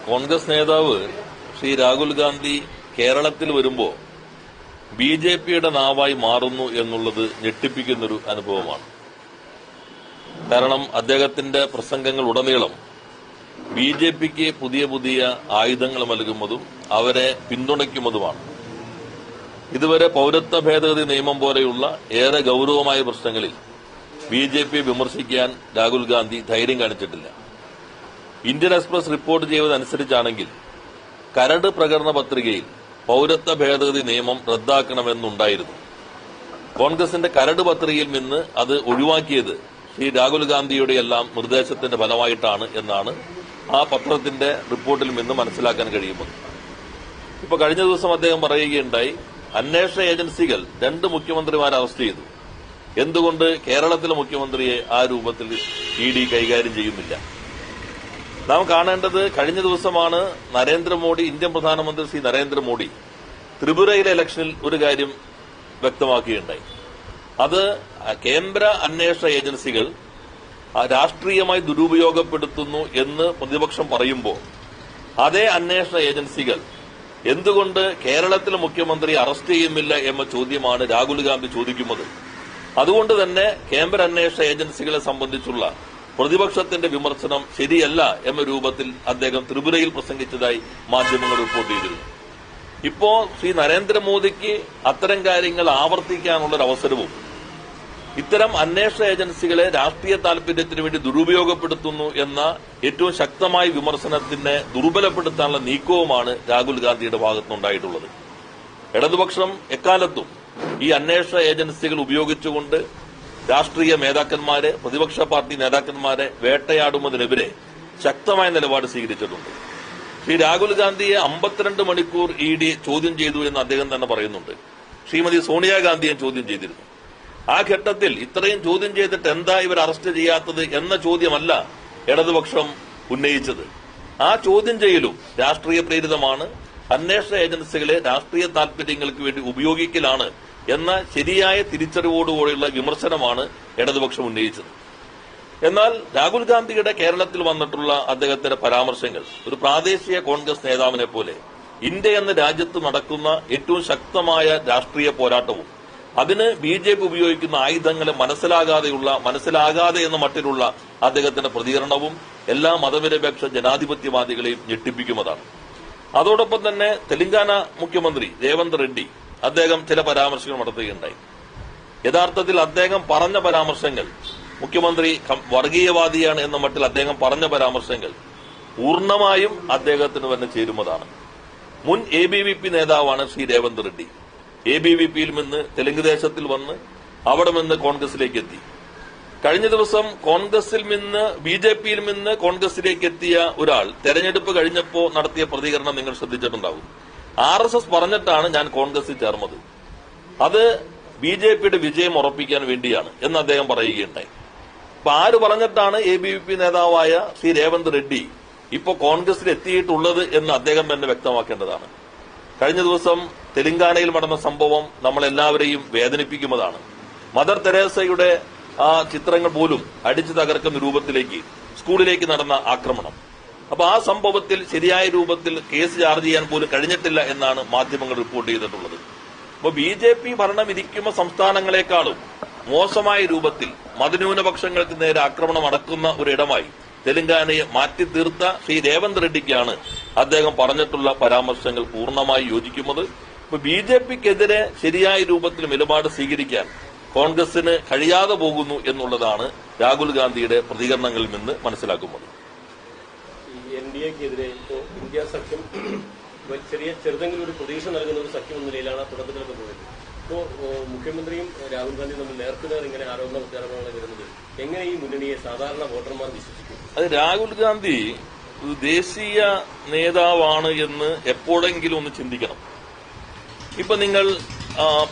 കോൺഗ്രസ് നേതാവ് ശ്രീ രാഹുൽ ഗാന്ധി കേരളത്തിൽ വരുമ്പോൾ ബിജെപിയുടെ നാവായി മാറുന്നു എന്നുള്ളത് ഞെട്ടിപ്പിക്കുന്നൊരു അനുഭവമാണ്. കാരണം അദ്ദേഹത്തിന്റെ പ്രസംഗങ്ങൾ ഉടനീളം ബിജെപിക്ക് പുതിയ പുതിയ ആയുധങ്ങൾ നൽകുന്നതും അവരെ പിന്തുണയ്ക്കുന്നതുമാണ്. ഇതുവരെ പൌരത്വ ഭേദഗതി നിയമം പോലെയുള്ള ഏറെ ഗൌരവമായ പ്രശ്നങ്ങളിൽ ബിജെപിയെ വിമർശിക്കാൻ രാഹുൽ ഗാന്ധി ധൈര്യം കാണിച്ചിട്ടില്ല. ഇന്ത്യൻ എക്സ്പ്രസ് റിപ്പോർട്ട് ചെയ്തതനുസരിച്ചാണെങ്കിൽ കരട് പ്രകടന പത്രികയിൽ പൌരത്വ ഭേദഗതി നിയമം റദ്ദാക്കണമെന്നുണ്ടായിരുന്നു. കോൺഗ്രസിന്റെ കരട് പത്രികയിൽ നിന്ന് അത് ഒഴിവാക്കിയത് ശ്രീ രാഹുൽ ഗാന്ധിയുടെ എല്ലാം നിർദ്ദേശത്തിന്റെ ഫലമായിട്ടാണ് എന്നാണ് ആ പത്രത്തിന്റെ റിപ്പോർട്ടിൽ നിന്ന് മനസ്സിലാക്കാൻ കഴിയുന്നത്. ഇപ്പൊ കഴിഞ്ഞ ദിവസം അദ്ദേഹം പറയുകയുണ്ടായി, അന്വേഷണ ഏജൻസികൾ 2 മുഖ്യമന്ത്രിമാരെ അറസ്റ്റ് ചെയ്തു, എന്തുകൊണ്ട് കേരളത്തിലെ മുഖ്യമന്ത്രിയെ ആ രൂപത്തിൽ ഇഡി കൈകാര്യം ചെയ്യുന്നില്ല? നാം കാണേണ്ടത്, കഴിഞ്ഞ ദിവസമാണ് നരേന്ദ്രമോദി, ഇന്ത്യൻ പ്രധാനമന്ത്രി ശ്രീ നരേന്ദ്രമോദി ത്രിപുരയിലെ ഇലക്ഷനിൽ ഒരു കാര്യം വ്യക്തമാക്കുകയുണ്ടായി. അത് കേന്ദ്ര അന്വേഷണ ഏജൻസികൾ രാഷ്ട്രീയമായി ദുരുപയോഗപ്പെടുത്തുന്നു എന്ന് പ്രതിപക്ഷം പറയുമ്പോൾ അതേ അന്വേഷണ ഏജൻസികൾ എന്തുകൊണ്ട് കേരളത്തിലെ മുഖ്യമന്ത്രിയെ അറസ്റ്റ് ചെയ്യുന്നില്ല എന്ന ചോദ്യമാണ് രാഹുൽ ഗാന്ധി ചോദിക്കുന്നത്. അതുകൊണ്ട് തന്നെ കേന്ദ്ര അന്വേഷണ ഏജൻസികളെ സംബന്ധിച്ചുള്ള പ്രതിപക്ഷത്തിന്റെ വിമർശനം ശരിയല്ല എന്ന രൂപത്തിൽ അദ്ദേഹം ത്രിപുരയിൽ പ്രസംഗിച്ചതായി മാധ്യമങ്ങൾ റിപ്പോർട്ട് ചെയ്തിരുന്നു. ഇപ്പോ ശ്രീ നരേന്ദ്രമോദിക്ക് അത്തരം കാര്യങ്ങൾ ആവർത്തിക്കാനുള്ളൊരു അവസരവും ഇത്തരം അന്വേഷണ ഏജൻസികളെ രാഷ്ട്രീയ താൽപര്യത്തിന് വേണ്ടി ദുരുപയോഗപ്പെടുത്തുന്നു എന്ന ഏറ്റവും ശക്തമായ വിമർശനത്തിനെ ദുർബലപ്പെടുത്താനുള്ള നീക്കവുമാണ് രാഹുൽ ഗാന്ധിയുടെ ഭാഗത്തുനിന്നുണ്ടായിട്ടുള്ളത്. ഇടതുപക്ഷം എക്കാലത്തും ഈ അന്വേഷണ ഏജൻസികൾ ഉപയോഗിച്ചുകൊണ്ട് രാഷ്ട്രീയ നേതാക്കന്മാരെ, പ്രതിപക്ഷ പാർട്ടി നേതാക്കന്മാരെ വേട്ടയാടുന്നതിനെതിരെ ശക്തമായ നിലപാട് സ്വീകരിച്ചിട്ടുണ്ട്. ശ്രീ രാഹുൽ ഗാന്ധിയെ 52 മണിക്കൂർ ഇഡി ചോദ്യം ചെയ്തു എന്ന് അദ്ദേഹം തന്നെ പറയുന്നുണ്ട്. ശ്രീമതി സോണിയാഗാന്ധിയെ ചോദ്യം ചെയ്തിരുന്നു. ആ ഘട്ടത്തിൽ ഇത്രയും ചോദ്യം ചെയ്തിട്ട് എന്താ ഇവർ അറസ്റ്റ് ചെയ്യാത്തത് എന്ന ചോദ്യമല്ല ഇടതുപക്ഷം ഉന്നയിച്ചത്. ആ ചോദ്യം ചെയ്യലും രാഷ്ട്രീയ പ്രേരിതമാണ്, അന്വേഷണ ഏജൻസികളെ രാഷ്ട്രീയ താൽപര്യങ്ങൾക്ക് വേണ്ടി ഉപയോഗിക്കലാണ് എന്ന ശരിയായ തിരിച്ചറിവോടുകൂടിയുള്ള വിമർശനമാണ് ഇടതുപക്ഷം ഉന്നയിച്ചത്. എന്നാൽ രാഹുൽ ഗാന്ധിയുടെ കേരളത്തിൽ വന്നിട്ടുള്ള അദ്ദേഹത്തിന്റെ പരാമർശങ്ങൾ ഒരു പ്രാദേശിക കോൺഗ്രസ് നേതാവിനെ പോലെ ഇന്ത്യ എന്ന രാജ്യത്ത് നടക്കുന്ന ഏറ്റവും ശക്തമായ രാഷ്ട്രീയ പോരാട്ടവും അതിന് ബിജെപി ഉപയോഗിക്കുന്ന ആയുധങ്ങളെ മനസ്സിലാകാതെ എന്ന മട്ടിലുള്ള അദ്ദേഹത്തിന്റെ പ്രതികരണവും എല്ലാ മതനിരപേക്ഷ ജനാധിപത്യവാദികളെയും ഞെട്ടിപ്പിക്കുന്നതാണ്. അതോടൊപ്പം തന്നെ തെലങ്കാന മുഖ്യമന്ത്രി രേവന്ത് റെഡ്ഡി അദ്ദേഹം ചില പരാമർശങ്ങൾ നടത്തുകയുണ്ടായി. യഥാർത്ഥത്തിൽ അദ്ദേഹം പറഞ്ഞ പരാമർശങ്ങൾ, മുഖ്യമന്ത്രി വർഗീയവാദിയാണ് എന്ന മട്ടിൽ അദ്ദേഹം പറഞ്ഞ പരാമർശങ്ങൾ പൂർണ്ണമായും അദ്ദേഹത്തിന് തന്നെ ചേരുന്നതാണ്. മുൻ ABVP നേതാവാണ് ശ്രീ രേവന്ത് റെഡ്ഡി. ABVPയിൽ നിന്ന് തെലുങ്ക് ദേശത്തിൽ വന്ന് അവിടെ നിന്ന് കോൺഗ്രസിലേക്ക് എത്തി. കഴിഞ്ഞ ദിവസം കോൺഗ്രസിൽ നിന്ന് BJPയിൽ നിന്ന് കോൺഗ്രസിലേക്ക് എത്തിയ ഒരാൾ തെരഞ്ഞെടുപ്പ് കഴിഞ്ഞപ്പോൾ നടത്തിയ പ്രതികരണം നിങ്ങൾ ശ്രദ്ധിച്ചിട്ടുണ്ടാവും. RSS പറഞ്ഞിട്ടാണ് ഞാൻ കോൺഗ്രസിൽ ചേർന്നത്, അത് BJPയുടെ വിജയം ഉറപ്പിക്കാൻ വേണ്ടിയാണ് എന്ന് അദ്ദേഹം പറയുകയുണ്ടായി. അപ്പൊ ആര് പറഞ്ഞിട്ടാണ് ABVP നേതാവായ ശ്രീ രേവന്ത് റെഡ്ഡി ഇപ്പോ കോൺഗ്രസിൽ എത്തിയിട്ടുള്ളത് എന്ന് അദ്ദേഹം തന്നെ വ്യക്തമാക്കേണ്ടതാണ്. കഴിഞ്ഞ ദിവസം തെലങ്കാനയിൽ നടന്ന സംഭവം നമ്മളെല്ലാവരെയും വേദനിപ്പിക്കുന്നതാണ്. മദർ തെരേസയുടെ ആ ചിത്രങ്ങൾ പോലും അടിച്ചു തകർക്കുന്ന രൂപത്തിലേക്ക് സ്കൂളിലേക്ക് നടന്ന ആക്രമണം. അപ്പൊ ആ സംഭവത്തിൽ ശരിയായ രൂപത്തിൽ കേസ് ചാർജ് ചെയ്യാൻ പോലും കഴിഞ്ഞിട്ടില്ല എന്നാണ് മാധ്യമങ്ങൾ റിപ്പോർട്ട് ചെയ്തിട്ടുള്ളത്. അപ്പൊ BJP ഭരണം ഇരിക്കുന്ന സംസ്ഥാനങ്ങളെക്കാളും മോശമായ രൂപത്തിൽ മതന്യൂനപക്ഷങ്ങൾക്ക് നേരെ ആക്രമണം നടക്കുന്ന ഒരിടമായി തെലങ്കാനയെ മാറ്റി തീർത്ത ശ്രീ രേവന്ത് റെഡ്ഡിക്കാണ് അദ്ദേഹം പറഞ്ഞിട്ടുള്ള പരാമർശങ്ങൾ പൂർണ്ണമായി യോജിക്കുന്നത്. ഇപ്പൊ BJPക്കെതിരെ ശരിയായ രൂപത്തിൽ നിലപാട് സ്വീകരിക്കാൻ കോൺഗ്രസിന് കഴിയാതെ പോകുന്നു എന്നുള്ളതാണ് രാഹുൽ ഗാന്ധിയുടെ പ്രതികരണങ്ങളിൽ നിന്ന് മനസ്സിലാക്കുന്നത്. NDAക്കെതിരെ ഇപ്പോൾ ഇന്ത്യ സഖ്യം ചെറുതെങ്കിലും ഒരു പ്രതീക്ഷ നൽകുന്ന ഒരു സഖ്യം എന്ന നിലയിലാണ് തുടക്കത്തിലൊക്കെ പോയത്. ഇപ്പോൾ മുഖ്യമന്ത്രിയും രാഹുൽ ഗാന്ധിയും തമ്മിൽ നേർക്കുനേർ ഇങ്ങനെ ആരോപണ പ്രചാരണങ്ങൾ വരുന്നത് എങ്ങനെ ഈ മുന്നണിയെ സാധാരണ വോട്ടർമാർ വിശ്വസിക്കും? അത് രാഹുൽ ഗാന്ധി ഒരു ദേശീയ നേതാവാണ് എന്ന് എപ്പോഴെങ്കിലും ഒന്ന് ചിന്തിക്കണം. ഇപ്പൊ നിങ്ങൾ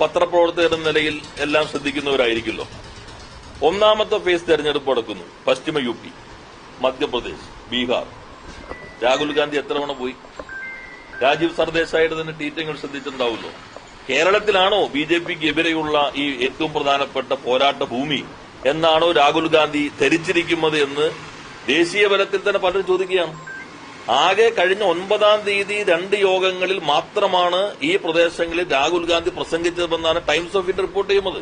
പത്രപ്രവർത്തകരുടെ നിലയിൽ എല്ലാം ശ്രദ്ധിക്കുന്നവരായിരിക്കുമല്ലോ. ഒന്നാമത്തെ ഫേസ് തെരഞ്ഞെടുപ്പ് നടക്കുന്നു. പശ്ചിമ UP, മധ്യപ്രദേശ്, ബീഹാർ. രാഹുൽ ഗാന്ധി എത്ര തവണ പോയി? രാജീവ് സർദേശായിട്ട് തന്നെ ട്വീറ്റുകൾ ശ്രദ്ധിച്ചിട്ടുണ്ടാവുമല്ലോ. കേരളത്തിലാണോ BJPക്ക് എതിരെയുള്ള ഈ ഏറ്റവും പ്രധാനപ്പെട്ട പോരാട്ട ഭൂമി എന്നാണോ രാഹുൽ ഗാന്ധി ധരിച്ചിരിക്കുന്നത് എന്ന് ദേശീയ തലത്തിൽ തന്നെ പലരും ചോദിക്കുകയാണ്. ആകെ കഴിഞ്ഞ 9-ാം തീയതി 2 യോഗങ്ങളിൽ മാത്രമാണ് ഈ പ്രദേശങ്ങളിൽ രാഹുൽ ഗാന്ധി പ്രസംഗിച്ചതെന്നാണ് ടൈംസ് ഓഫ് ഇന്ത്യ റിപ്പോർട്ട് ചെയ്യുന്നത്.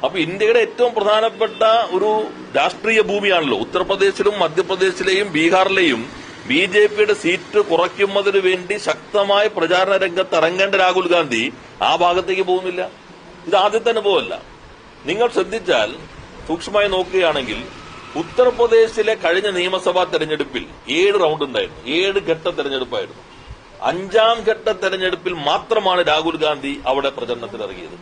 അപ്പൊ ഇന്ത്യയുടെ ഏറ്റവും പ്രധാനപ്പെട്ട ഒരു രാഷ്ട്രീയ ഭൂമിയാണല്ലോ ഉത്തർപ്രദേശിലും മധ്യപ്രദേശിലെയും ബീഹാറിലെയും ബിജെപിയുടെ സീറ്റ് കുറയ്ക്കുന്നതിന് വേണ്ടി ശക്തമായ പ്രചാരണ രംഗത്ത് ഇറങ്ങേണ്ട രാഹുൽ ഗാന്ധി ആ ഭാഗത്തേക്ക് പോകുന്നില്ല. ഇത് ആദ്യത്തെ അനുഭവമല്ല. നിങ്ങൾ ശ്രദ്ധിച്ചാൽ സൂക്ഷ്മമായി നോക്കുകയാണെങ്കിൽ ഉത്തർപ്രദേശിലെ കഴിഞ്ഞ നിയമസഭാ തെരഞ്ഞെടുപ്പിൽ 7 റൌണ്ട് ഉണ്ടായിരുന്നു. 7 ഘട്ട തെരഞ്ഞെടുപ്പായിരുന്നു. 5-ാം ഘട്ട തെരഞ്ഞെടുപ്പിൽ മാത്രമാണ് രാഹുൽ ഗാന്ധി അവിടെ പ്രചരണത്തിൽ ഇറങ്ങിയത്.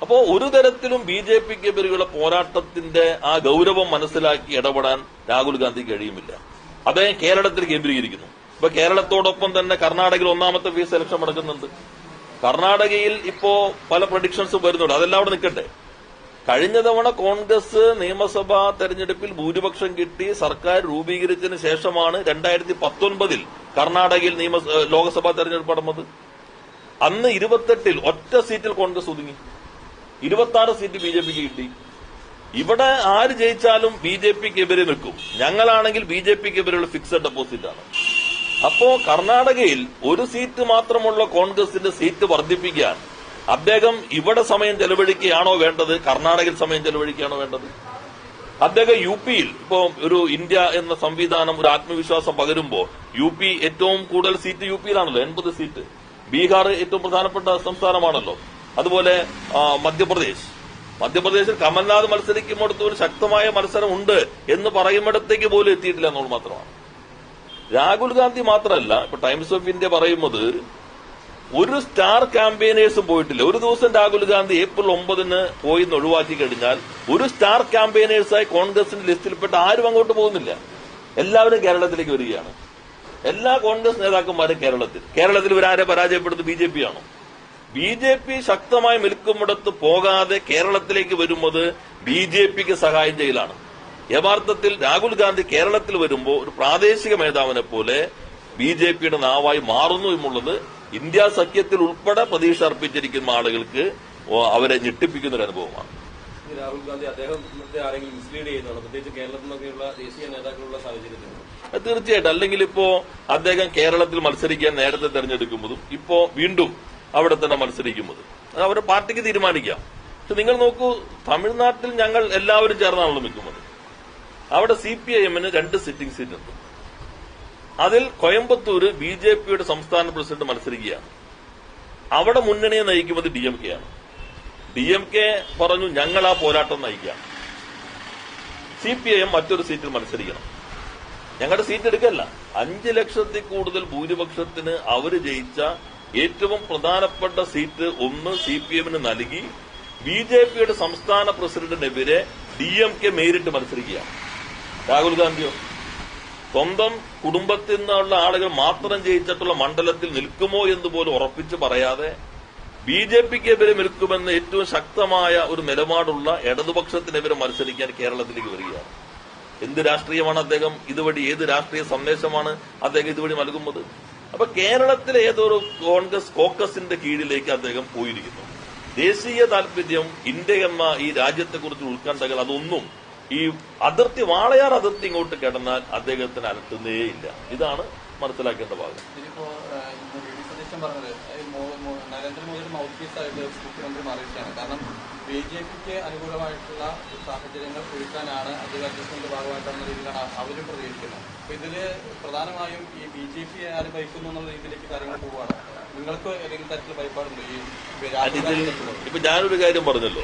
അപ്പോ ഒരു തരത്തിലും ബിജെപിക്കെതിരെയുള്ള പോരാട്ടത്തിന്റെ ആ ഗൌരവം മനസ്സിലാക്കി ഇടപെടാൻ രാഹുൽ ഗാന്ധി കഴിയുമില്ല. അദ്ദേഹം കേരളത്തിൽ കേന്ദ്രീകരിക്കുന്നു. ഇപ്പൊ കേരളത്തോടൊപ്പം തന്നെ കർണാടകയിൽ 1-ാമത്തെ ഫേസ് ഇലക്ഷൻ നടക്കുന്നുണ്ട്. കർണാടകയിൽ ഇപ്പോ പല പ്രഡിക്ഷൻസും വരുന്നുണ്ട്. അതെല്ലാം അവിടെ നിൽക്കട്ടെ. കഴിഞ്ഞ തവണ കോൺഗ്രസ് നിയമസഭാ തെരഞ്ഞെടുപ്പിൽ ഭൂരിപക്ഷം കിട്ടി സർക്കാർ രൂപീകരിച്ചതിന് ശേഷമാണ് 2019 കർണാടകയിൽ ലോക്സഭാ തെരഞ്ഞെടുപ്പ് നടന്നത്. അന്ന് 28-ൽ ഒറ്റ സീറ്റിൽ കോൺഗ്രസ് ഒതുങ്ങി. 26 സീറ്റ് ബിജെപിക്ക് കിട്ടി. ഇവിടെ ആര് ജയിച്ചാലും ബിജെപിക്കെതിരെ നിൽക്കും. ഞങ്ങളാണെങ്കിൽ ബിജെപിക്കെതിരെയുള്ള ഫിക്സഡ് ഡെപ്പോസിറ്റാണ്. അപ്പോ കർണാടകയിൽ ഒരു സീറ്റ് മാത്രമുള്ള കോൺഗ്രസിന്റെ സീറ്റ് വർദ്ധിപ്പിക്കാൻ അദ്ദേഹം ഇവിടെ സമയം ചെലവഴിക്കുകയാണോ വേണ്ടത്, കർണാടകയിൽ സമയം ചെലവഴിക്കുകയാണോ വേണ്ടത്? അദ്ദേഹം യുപിയിൽ ഇപ്പോ ഒരു ഇന്ത്യ എന്ന സംവിധാനം ഒരു ആത്മവിശ്വാസം പകരുമ്പോൾ യുപി ഏറ്റവും കൂടുതൽ സീറ്റ് യുപിയിലാണല്ലോ, 80 സീറ്റ്. ബീഹാർ ഏറ്റവും പ്രധാനപ്പെട്ട സംസ്ഥാനമാണല്ലോ. അതുപോലെ മധ്യപ്രദേശിൽ കമൽനാഥ് മത്സരിക്കുമ്പോഴത്ത് ഒരു ശക്തമായ മത്സരം ഉണ്ട് എന്ന് പറയുന്നിടത്തേക്ക് പോലും എത്തിയിട്ടില്ല എന്നുള്ളത് മാത്രമാണ്. രാഹുൽ ഗാന്ധി മാത്രമല്ല, ഇപ്പൊ ടൈംസ് ഓഫ് ഇന്ത്യ പറയുന്നത് ഒരു സ്റ്റാർ ക്യാമ്പയിനേഴ്സും പോയിട്ടില്ല. ഒരു ദിവസം രാഹുൽ ഗാന്ധി ഏപ്രിൽ 9-ന് പോയി ഒഴിവാക്കി കഴിഞ്ഞാൽ ഒരു സ്റ്റാർ ക്യാമ്പയിനേഴ്സായി കോൺഗ്രസിന്റെ ലിസ്റ്റിൽപ്പെട്ട ആരും അങ്ങോട്ട് പോകുന്നില്ല. എല്ലാവരും കേരളത്തിലേക്ക് വരികയാണ്. എല്ലാ കോൺഗ്രസ് നേതാക്കന്മാരും കേരളത്തിൽ ഇവരാരെ പരാജയപ്പെടുന്നത് ബിജെപിയാണോ? ബിജെപി ശക്തമായി നിൽക്കുന്നിടത്ത് പോകാതെ കേരളത്തിലേക്ക് വരുന്നത് ബിജെപിക്ക് സഹായം ചെയ്യലാണ്. യഥാർത്ഥത്തിൽ രാഹുൽ ഗാന്ധി കേരളത്തിൽ വരുമ്പോൾ ഒരു പ്രാദേശിക മേധാവിനെ പോലെ ബിജെപിയുടെ നാവായി മാറുന്നു എന്നുള്ളത് ഇന്ത്യ സഖ്യത്തിൽ ഉൾപ്പെടെ പ്രതീക്ഷ അർപ്പിച്ചിരിക്കുന്ന ആളുകൾക്ക് അവരെ ഞെട്ടിപ്പിക്കുന്ന ഒരു അനുഭവമാണ്. രാഹുൽ ഗാന്ധി അദ്ദേഹത്തെ ആരെങ്കിലും മിസ്ലീഡ് ചെയ്യുന്നതാണ്, പ്രത്യേകിച്ച് കേരളത്തിൽ നിന്നൊക്കെയുള്ള ദേശീയ നേതാക്കളുള്ള സാഹചര്യത്തിൽ? തീർച്ചയായിട്ടും. അല്ലെങ്കിൽ ഇപ്പോ അദ്ദേഹം കേരളത്തിൽ മത്സരിക്കാൻ നേരത്തെ തെരഞ്ഞെടുക്കുന്നതും ഇപ്പോ വീണ്ടും അവിടെ തന്നെ മത്സരിക്കുന്നത് അത് അവരുടെ പാർട്ടിക്ക് തീരുമാനിക്കാം. പക്ഷെ നിങ്ങൾ നോക്കൂ, തമിഴ്നാട്ടിൽ ഞങ്ങൾ എല്ലാവരും ചേർന്നാണല്ലോ നിൽക്കുന്നത്. അവിടെ CPIM-ന് 2 സിറ്റിംഗ് സീറ്റ് ഉണ്ട്. അതിൽ കോയമ്പത്തൂര് ബിജെപിയുടെ സംസ്ഥാന പ്രസിഡന്റ് മത്സരിക്കുകയാണ്. അവിടെ മുന്നണിയെ നയിക്കുന്നത് DMK ആണ്. DMK പറഞ്ഞു ഞങ്ങൾ ആ പോരാട്ടം നയിക്കാം. CPIM മറ്റൊരു സീറ്റിൽ മത്സരിക്കണം. ഞങ്ങളുടെ സീറ്റ് എടുക്കല്ല. 5 ലക്ഷത്തിൽ കൂടുതൽ ഭൂരിപക്ഷത്തിന് അവര് ജയിച്ച ഏറ്റവും പ്രധാനപ്പെട്ട സീറ്റ് ഒന്ന് CPIM-ന് നൽകി ബിജെപിയുടെ സംസ്ഥാന പ്രസിഡന്റിനെതിരെ DMK നേരിട്ട് മത്സരിക്കുകയാണ്. രാഹുൽ ഗാന്ധിയോ സ്വന്തം കുടുംബത്തിൽ നിന്നുള്ള ആളുകൾ മാത്രം ജയിച്ചിട്ടുള്ള മണ്ഡലത്തിൽ നിൽക്കുമോ എന്ന് പോലും ഉറപ്പിച്ച് പറയാതെ ബിജെപിക്കെതിരെ നിൽക്കുമെന്ന് ഏറ്റവും ശക്തമായ ഒരു നിലപാടുള്ള ഇടതുപക്ഷത്തിനെതിരെ മത്സരിക്കാൻ കേരളത്തിലേക്ക് വരികയാണ്. എന്ത് രാഷ്ട്രീയമാണ് അദ്ദേഹം ഇതുവഴി, ഏത് രാഷ്ട്രീയ സന്ദേശമാണ് അദ്ദേഹം ഇതുവഴി നൽകുന്നത്? അപ്പൊ കേരളത്തിലെ ഏതൊരു കോൺഗ്രസ് കോക്കസിന്റെ കീഴിലേക്ക് അദ്ദേഹം പോയിരിക്കുന്നു. ദേശീയ താൽപര്യം, ഇന്ത്യ എന്ന ഈ രാജ്യത്തെക്കുറിച്ച് ഉത്കണ്ഠകൾ അതൊന്നും ഈ അതിർത്തി, വാളയാർ അതിർത്തി ഇങ്ങോട്ട് കിടന്നാൽ അദ്ദേഹത്തിന് അലട്ടുന്നേയില്ല. ഇതാണ് മനസ്സിലാക്കേണ്ട ഭാഗം. ഇതിപ്പോ സതീശൻ പറഞ്ഞത് നരേന്ദ്രമോദിയുടെ മൗത്ത് പീസായിട്ട് മുഖ്യമന്ത്രി മാറിയിരിക്കുകയാണ്. കാരണം ബിജെപിക്ക് അനുകൂലമായിട്ടുള്ള സാഹചര്യങ്ങൾ ഒരുക്കാനാണ് അധികാരത്തിന്റെ ഭാഗമായിട്ടാണെന്ന രീതിയിലാണ് അവരും പ്രതികരിക്കുന്നത്. അപ്പൊ ഇതില് പ്രധാനമായും ഈ BJP ആര് ഭരിക്കുന്നു എന്നുള്ള രീതിയിലേക്ക് കാര്യങ്ങൾ പോവുകയാണ്. നിങ്ങൾക്ക് ഏതെങ്കിലും തരത്തിൽ ഭയപ്പാടുണ്ടോ ഈ? ഇപ്പൊ ഞാനൊരു കാര്യം പറഞ്ഞല്ലോ,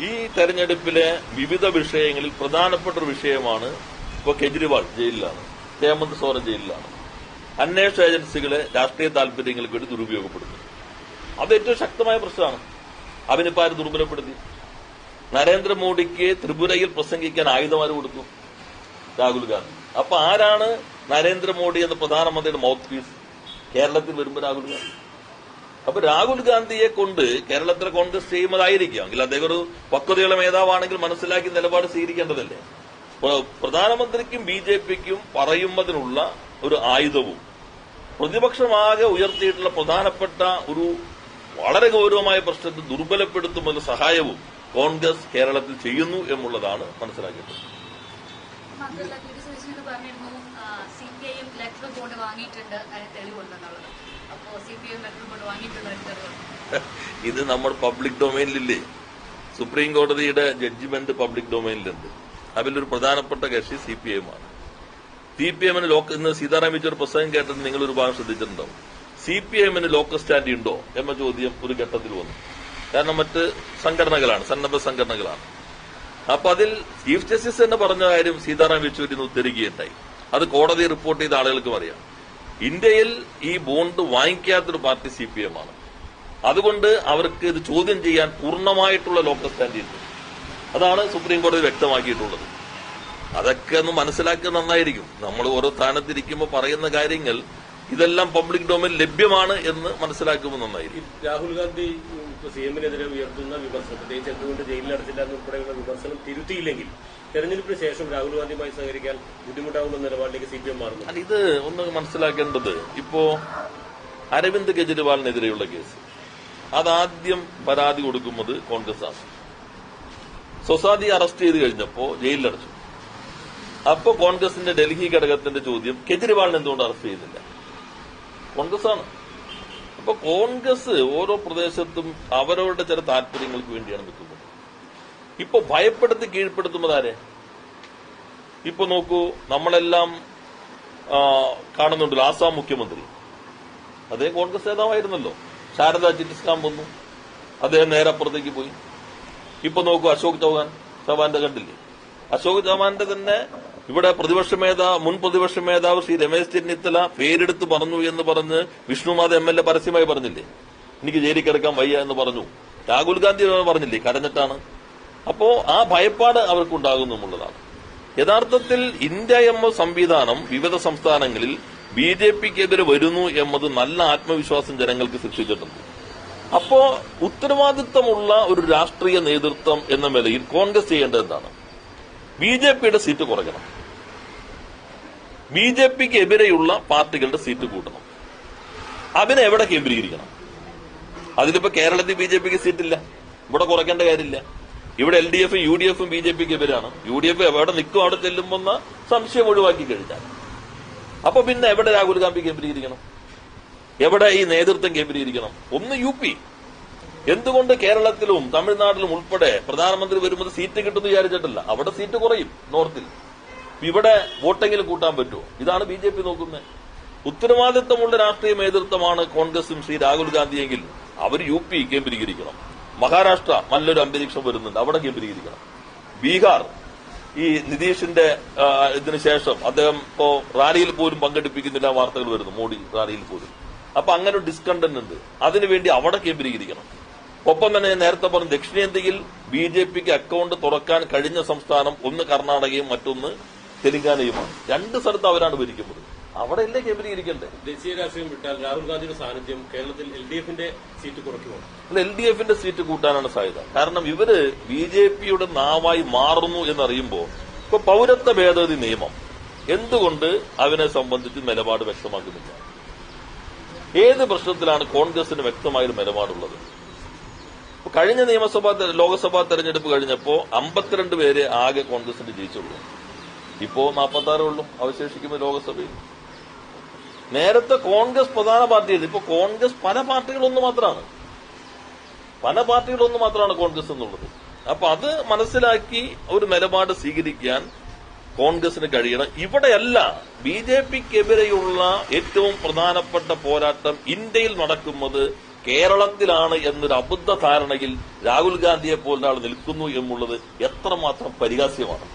ഈ തെരഞ്ഞെടുപ്പിലെ വിവിധ വിഷയങ്ങളിൽ പ്രധാനപ്പെട്ട ഒരു വിഷയമാണ് ഇപ്പൊ കെജ്രിവാൾ ജയിലിലാണ്, ഹേമന്ത് സോറൻ ജയിലിലാണ്. അന്വേഷണ ഏജൻസികളെ രാഷ്ട്രീയ താൽപര്യങ്ങൾക്ക് വേണ്ടി ദുരുപയോഗപ്പെടുത്തുന്നു. അത് ഏറ്റവും ശക്തമായ പ്രശ്നമാണ്. അവനിപ്പോ ആര് ദുർബലപ്പെടുത്തി? നരേന്ദ്രമോദിക്ക് ത്രിപുരയിൽ പ്രസംഗിക്കാൻ ആയുധമാര് കൊടുത്തു? രാഹുൽ ഗാന്ധി. അപ്പൊ ആരാണ് നരേന്ദ്രമോദി എന്ന പ്രധാനമന്ത്രിയുടെ മൗത്ത് പീസ്? കേരളത്തിൽ വരുമ്പോൾ രാഹുൽ ഗാന്ധി. അപ്പൊ രാഹുൽ ഗാന്ധിയെ കൊണ്ട് കേരളത്തിലെ കോൺഗ്രസ് ചെയ്യുന്നതായിരിക്കാം. എങ്കിൽ അദ്ദേഹം ഒരു പക്വതയുള്ള മേധാവാണെങ്കിൽ മനസ്സിലാക്കി നിലപാട് സ്വീകരിക്കേണ്ടതല്ലേ? പ്രധാനമന്ത്രിക്കും BJPക്കും പറയുന്നതിനുള്ള ഒരു ആയുധവും പ്രതിപക്ഷമാകെ ഉയർത്തിയിട്ടുള്ള പ്രധാനപ്പെട്ട ഒരു വളരെ ഗൌരവമായ പ്രശ്നത്തെ ദുർബലപ്പെടുത്തുന്ന സഹായവും കോൺഗ്രസ് കേരളത്തിൽ ചെയ്യുന്നു എന്നുള്ളതാണ് മനസ്സിലാക്കേണ്ടത്. മാത്രമല്ല, പറഞ്ഞിരുന്നു CPIM മെട്രോ ബോണ്ട് വാങ്ങിയിട്ടുണ്ട്, അതിന് തെളിവുണ്ടെന്നുള്ളത്. അപ്പോൾ CPM മെട്രോ ബോണ്ട് വാങ്ങിയിട്ടുള്ള തെളിവുണ്ട്. ഇത് നമ്മൾ പബ്ലിക് ഡൊമൈനിലില്ലേ? സുപ്രീം കോടതിയുടെ ജഡ്ജിമെന്റ് പബ്ലിക് ഡൊമൈനിലുണ്ട്. അതിലൊരു പ്രധാനപ്പെട്ട കക്ഷി CPM ആണ്. CPM-ന് ഇന്ന് സീതാറാം യെച്ചൂരി പ്രസംഗം കേട്ടത് നിങ്ങൾ ഒരു ഭാഗം ശ്രദ്ധിച്ചിട്ടുണ്ടാവും. CPM-ന് ലോക്കൽ സ്റ്റാൻഡ് ഉണ്ടോ എന്ന ചോദ്യം ഒരു ഘട്ടത്തിൽ വന്നു. കാരണം മറ്റ് സംഘടനകളാണ്, സന്നദ്ധ സംഘടനകളാണ്. അപ്പൊ അതിൽ ചീഫ് ജസ്റ്റിസ് തന്നെ പറഞ്ഞ കാര്യം സീതാറാം യെച്ചൂരി ഉദ്ധരിക്കുകയുണ്ടായി. അത് കോടതി റിപ്പോർട്ട് ചെയ്ത ആളുകൾക്കും അറിയാം. ഇന്ത്യയിൽ ഈ ബോണ്ട് വാങ്ങിക്കാത്തൊരു പാർട്ടി CPM ആണ്. അതുകൊണ്ട് അവർക്ക് ഇത് ചോദ്യം ചെയ്യാൻ പൂർണ്ണമായിട്ടുള്ള ലോക്കൽ സ്റ്റാൻഡ് ഉണ്ട്. അതാണ് സുപ്രീം കോടതി വ്യക്തമാക്കിയിട്ടുള്ളത്. അതൊക്കെ ഒന്ന് മനസ്സിലാക്കുക നന്നായിരിക്കും. നമ്മൾ ഓരോ സ്ഥാനത്തിരിക്കുമ്പോൾ പറയുന്ന കാര്യങ്ങൾ ഇതെല്ലാം പബ്ലിക് ഡൊമൈൻ ലഭ്യമാണ് എന്ന് മനസ്സിലാക്കുമ്പോൾ നന്നായിരിക്കും. രാഹുൽ ഗാന്ധി CM-നെതിരെ ഉയർത്തുന്ന വിമർശനം, പ്രത്യേകിച്ച് എന്തുകൊണ്ട് ജയിലിലടച്ചില്ല എന്നുൾപ്പെടെയുള്ള വിമർശനം തിരുത്തിയില്ലെങ്കിൽ തെരഞ്ഞെടുപ്പിന് ശേഷം രാഹുൽ ഗാന്ധിയുമായി സഹകരിക്കാൻ ബുദ്ധിമുട്ടാവുന്ന നിലപാടിലേക്ക് CPM മാറുന്നു. ഇത് ഒന്ന് മനസ്സിലാക്കേണ്ടത്, ഇപ്പോ അരവിന്ദ് കെജ്രിവാളിനെതിരെയുള്ള കേസ് അതാദ്യം പരാതി കൊടുക്കുന്നത് കോൺഗ്രസ് ആണ്. സ്വസാദി അറസ്റ്റ് ചെയ്ത് കഴിഞ്ഞപ്പോ ജയിലിലടച്ചു. അപ്പോ കോൺഗ്രസിന്റെ ഡൽഹി ഘടകത്തിന്റെ ചോദ്യം, കെജ്രിവാളിനെ എന്തുകൊണ്ട് അറസ്റ്റ് ചെയ്യുന്നില്ല? കോൺഗ്രസ് ആണ്. അപ്പൊ കോൺഗ്രസ് ഓരോ പ്രദേശത്തും അവരവരുടെ ചില താല്പര്യങ്ങൾക്ക് വേണ്ടിയാണ് നിൽക്കുന്നത്. ഇപ്പൊ ഭയപ്പെടുത്തി കീഴ്പ്പെടുത്തുന്നത് ആരെ? ഇപ്പൊ നോക്കൂ, നമ്മളെല്ലാം കാണുന്നുണ്ടല്ലോ, ആസാം മുഖ്യമന്ത്രി അദ്ദേഹം കോൺഗ്രസ് നേതാവായിരുന്നല്ലോ. ശാരദ ചിറ്റ് സ്കാം വന്നു, അദ്ദേഹം നേരെ അപ്പുറത്തേക്ക് പോയി. ഇപ്പൊ നോക്കൂ, അശോക് ചവാന്റെ കണ്ടില്ലേ? അശോക് ചവാന്റെ തന്നെ ഇവിടെ മുൻ പ്രതിപക്ഷ മേധാവ് ശ്രീ രമേശ് ചെന്നിത്തല പേരെടുത്ത് പറഞ്ഞു എന്ന് പറഞ്ഞ് വിഷ്ണുനാഥ് MLA പരസ്യമായി പറഞ്ഞില്ലേ, എനിക്ക് ജയിലിൽ കിടക്കാൻ വയ്യ എന്ന് പറഞ്ഞു. രാഹുൽ ഗാന്ധി പറഞ്ഞില്ലേ, കരഞ്ഞിട്ടാണ്. അപ്പോ ആ ഭയപ്പാട് അവർക്കുണ്ടാകുന്നു എന്നുള്ളതാണ്. യഥാർത്ഥത്തിൽ ഇന്ത്യ എന്ന സംവിധാനം വിവിധ സംസ്ഥാനങ്ങളിൽ BJP-ക്കെതിരെ വരുന്നു എന്നത് നല്ല ആത്മവിശ്വാസം ജനങ്ങൾക്ക് സൃഷ്ടിച്ചിട്ടുണ്ട്. അപ്പോ ഉത്തരവാദിത്തമുള്ള ഒരു രാഷ്ട്രീയ നേതൃത്വം എന്ന നിലയിൽ കോൺഗ്രസ് ചെയ്യേണ്ടത് എന്താണ്? BJP-യുടെ സീറ്റ് കുറയ്ക്കണം. BJP-ക്ക് എതിരെയുള്ള പാർട്ടികളുടെ സീറ്റ് കൂട്ടണം. അതിനെ എവിടെ കേന്ദ്രീകരിക്കണം? അതിലിപ്പോ കേരളത്തിൽ BJP-ക്ക് സീറ്റില്ല, ഇവിടെ കുറയ്ക്കേണ്ട കാര്യമില്ല. ഇവിടെ LDF-ഉം UDF-ഉം BJP-ക്ക് എതിരാണ്. UDF എവിടെ നിൽക്കും അവിടെ ചെല്ലുമ്പോൾ സംശയം ഒഴിവാക്കി കഴിഞ്ഞാൽ അപ്പൊ പിന്നെ എവിടെ രാഹുൽ ഗാന്ധി കേന്ദ്രീകരിക്കണം? എവിടെ ഈ നേതൃത്വം കേന്ദ്രീകരിക്കണം? ഒന്ന് UP. എന്തുകൊണ്ട് കേരളത്തിലും തമിഴ്നാട്ടിലും ഉൾപ്പെടെ പ്രധാനമന്ത്രി വരുമ്പോൾ സീറ്റ് കിട്ടുമെന്ന് വിചാരിച്ചിട്ടില്ല. അവിടെ സീറ്റ് കുറയും നോർത്തിൽ. ഇവിടെ വോട്ടെങ്കിലും കൂട്ടാൻ പറ്റുമോ? ഇതാണ് BJP നോക്കുന്നത്. ഉത്തരവാദിത്തമുള്ള രാഷ്ട്രീയ നേതൃത്വമാണ് കോൺഗ്രസും ശ്രീ രാഹുൽ ഗാന്ധിയെങ്കിൽ അവർ UP കേന്ദ്രീകരിക്കണം. മഹാരാഷ്ട്ര നല്ലൊരു അന്തരീക്ഷം വരുന്നുണ്ട്, അവിടെ കേന്ദ്രീകരിക്കണം. ബീഹാർ ഈ നിതീഷിന്റെ ഇതിനു ശേഷം അദ്ദേഹം ഇപ്പോ റാലിയിൽ പോലും പങ്കെടുപ്പിക്കുന്നില്ല വാർത്തകൾ വരുന്നു, മോഡി റാലിയിൽ പോലും. അപ്പൊ അങ്ങനെ ഒരു ഡിസ്കണ്ടന്റ് ഉണ്ട്, അതിനുവേണ്ടി അവിടെ കേന്ദ്രീകരിക്കണം. ഒപ്പം തന്നെ ഞാൻ നേരത്തെ പറഞ്ഞു, ദക്ഷിണേന്ത്യയിൽ BJP-ക്ക് അക്കൗണ്ട് തുറക്കാൻ കഴിഞ്ഞ സംസ്ഥാനം ഒന്ന് കർണാടകയും മറ്റൊന്ന് തെലങ്കാനയുമാണ്. രണ്ട് സ്ഥലത്ത് അവരാണ് ഭരിക്കുന്നത്, അവിടെ അല്ലേ കേന്ദ്രീകരിക്കണ്ടേ? ദേശീയ രാഷ്ട്രീയം വിട്ടാൽ രാഹുൽ ഗാന്ധിയുടെ സാന്നിധ്യം കേരളത്തിൽ LDF-ന്റെ സീറ്റ് കുറയ്ക്കുമോ? LDF-ന്റെ സീറ്റ് കൂട്ടാനാണ് സാധ്യത. കാരണം ഇവര് BJP-യുടെ നാവായി മാറുന്നു എന്നറിയുമ്പോൾ ഇപ്പൊ പൌരത്വ ഭേദഗതി നിയമം എന്തുകൊണ്ട് അതിനെ സംബന്ധിച്ച് നിലപാട് വ്യക്തമാക്കുന്നില്ല? ഏത് പ്രശ്നത്തിലാണ് കോൺഗ്രസിന് വ്യക്തമായൊരു നിലപാടുള്ളത്? കഴിഞ്ഞ ലോക്സഭാ തെരഞ്ഞെടുപ്പ് കഴിഞ്ഞപ്പോ 52 പേരെ ആകെ കോൺഗ്രസിന് ജയിച്ചുള്ളൂ. ഇപ്പോ 46 ഉള്ളൂ അവശേഷിക്കുന്നത് ലോക്സഭയിൽ. നേരത്തെ കോൺഗ്രസ് പ്രധാന പാർട്ടിയായിരുന്നു, ഇപ്പൊ കോൺഗ്രസ് പല പാർട്ടികളൊന്നു മാത്രമാണ് കോൺഗ്രസ് എന്നുള്ളത്. അപ്പൊ അത് മനസ്സിലാക്കി ഒരു നിലപാട് സ്വീകരിക്കാൻ കോൺഗ്രസിന് കഴിയണം. ഇവിടെയല്ല BJP-ക്കെതിരെയുള്ള ഏറ്റവും പ്രധാനപ്പെട്ട പോരാട്ടം ഇന്ത്യയിൽ നടക്കുന്നത് കേരളത്തിലാണ് എന്നൊരു അബദ്ധ ധാരണയിൽ രാഹുൽ ഗാന്ധിയെ പോലൊരാൾ നിൽക്കുന്നു എന്നുള്ളത് എത്രമാത്രം പരിഹാസ്യമാണ്.